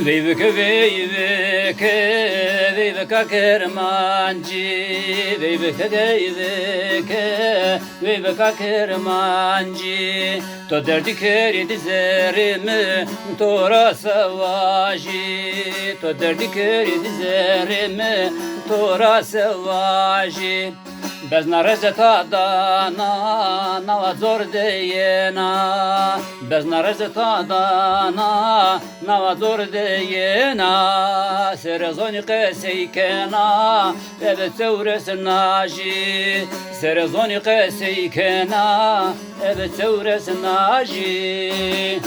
Veyveka kermancı, veyveka kermancı. To derdi keri dizerimi, tora savaşı. To derdi keri dizerimi, tora savaşı. Bez narezeta dana, nava zor deyena. Bez narezeta dana, nava zor deyena. Serezoni qeseykena, evet sevresin naji. Serezoni qeseykena, evet sevresin naji.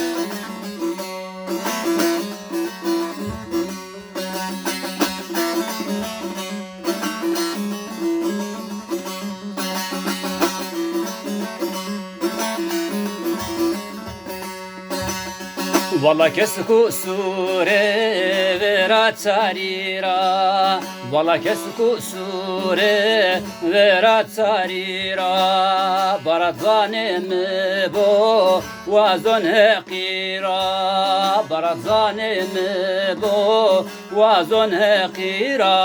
Valla kesku sure vera tsarira. Valla kesku sure vera tsarira. Barazzanem bo wazon haqira. Barazzanem bo wazon haqira.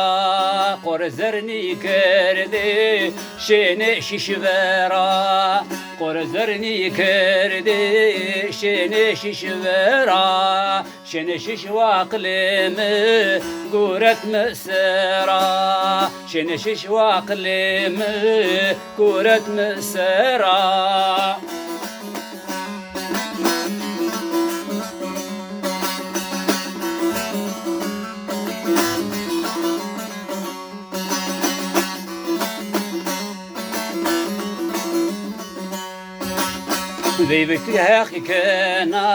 Qorzerni kerdi şene şişvera. Qorzerni kerdi şene şişvera. Şene şiş vaklimi guret mesera. Şene şiş vaklimi guret mesera. Veyvekti hakikena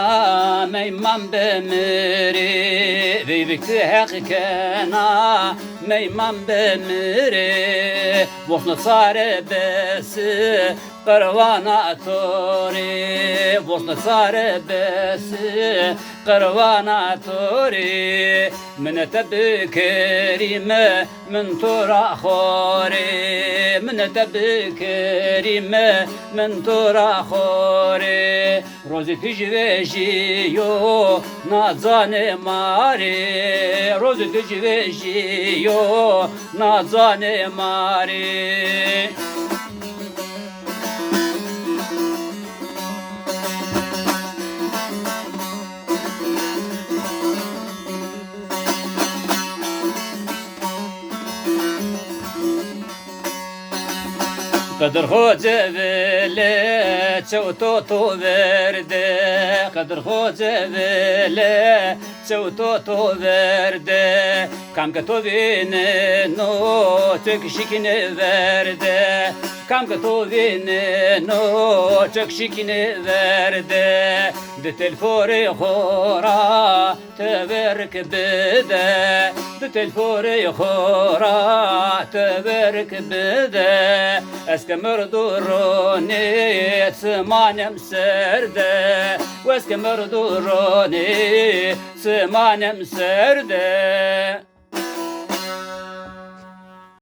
meyman bemiri. Veyvekti hakikena meyman bemiri. Vosna sare besi karvana tori. Vosna sare besi karvana tori. Min tebi kerime min tora khori. Min tebi kerime min tora khori. Rozi tijvejiyo nazane mari. Rozi tijvejiyo nazane mari. Kadir Hoca vele çevtoto verde. Kadir Hoca vele çevtoto verde. Kamka tovine no çekşikine verde. Kamka tovine no çekşikine verde. De telfore khora teverk bede. De telfore khora teverk bede. Eskemer duroni smanem serde. Eskemer duroni smanem serde.